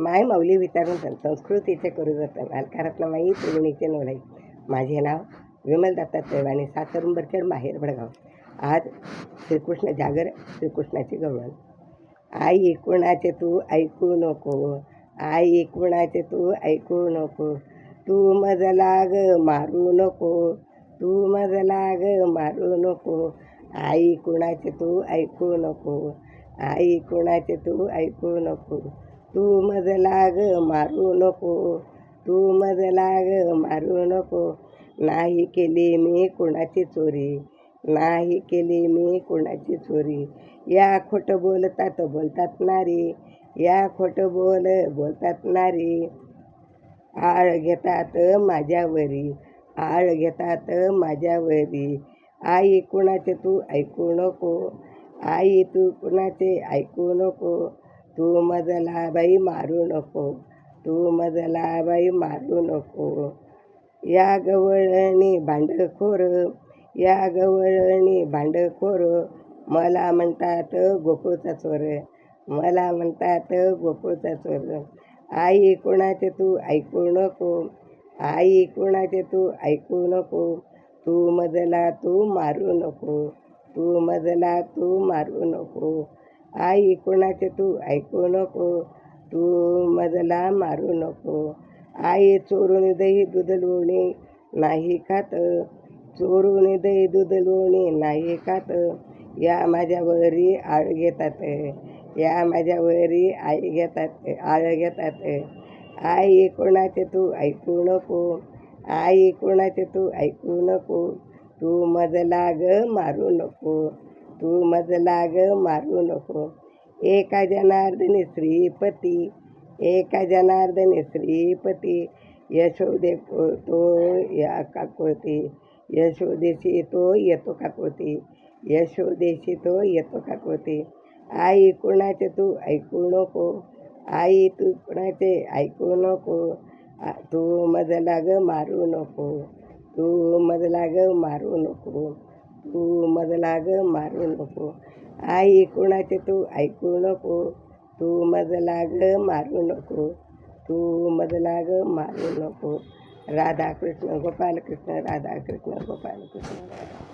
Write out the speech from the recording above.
माय माऊली विचारून संस्कृतीचे करू जतन अलकारातला माई त्रिवेणीचे नवलाई. माझे नाव विमल दत्ता चैवानी, सासरुंबरखेड, माहेर भडगाव. आज श्रीकृष्ण जागर, श्रीकृष्णाची गवळण. आई कुणाचे तू ऐकू नको, आई कुणाचे तू ऐकू नको, तू मज लाग मारू नको, तू मज लाग मारू नको. आई कुणाचे तू ऐकू नको, आई कुणाचे तू ऐकू नको, तू मज लाग मारू नको, तू मज लाग मारू नको. नाही केली मी कुणाची चोरी, नाही केली मी कुणाची चोरी. या खोटं बोलतात नारी, या खोटं बोलतात नारी. आळ घेतात माझ्यावरी, आळ घेतात माझ्यावरी. आई कुणाचे तू ऐकू नको, आई तू कुणाचे ऐकू नको, तू मजला बाई मारू नको, तू मजला बाई मारू नको. या गवळणी भांडखोर, या गवळणी भांडखोर, मला म्हणतात गोकुळचा चोर, मला म्हणतात गोकुळचा चोर. आई कुणाचे तू ऐकू नको, आई कुणाचे तू ऐकू नको, तू मजला तू मारू नको, तू मजला तू मारू नको. आई कुणाचे तू ऐकू नको, तू मजला मारू नको. आई चोरून दही दूध लोणी नाही खात, चोरून दही दूध लोणी नाही खात. या माझ्यावरी आळ घेतात, या माझ्यावरी आई घेतात, आळ घेतात. आई कुणाचे तू ऐकू नको, आई कुणाचे तू ऐकू नको, तू मज लाग मारू नको, तू मज लाग मारू नको. एका जनार्दनी श्रीपती, एका जनार्दनी श्रीपती, यशोदे तो या काकुळती, यशोदेशी तो येतो काकुळती, यशोदेशी तो येतो काकुळती. आई कुणाचे तू ऐकू नको, आई तू कुणाचे ऐकू नको, तू मज लाग मारू नको, तू मज लाग मारू नको, तू मज लाग मारू नको. आई कुणाचे तू ऐकू नको, तू मज लाग मारू नको, तू मज लाग मारू नको. राधा कृष्ण गोपाल कृष्ण, राधा कृष्ण गोपाल कृष्ण.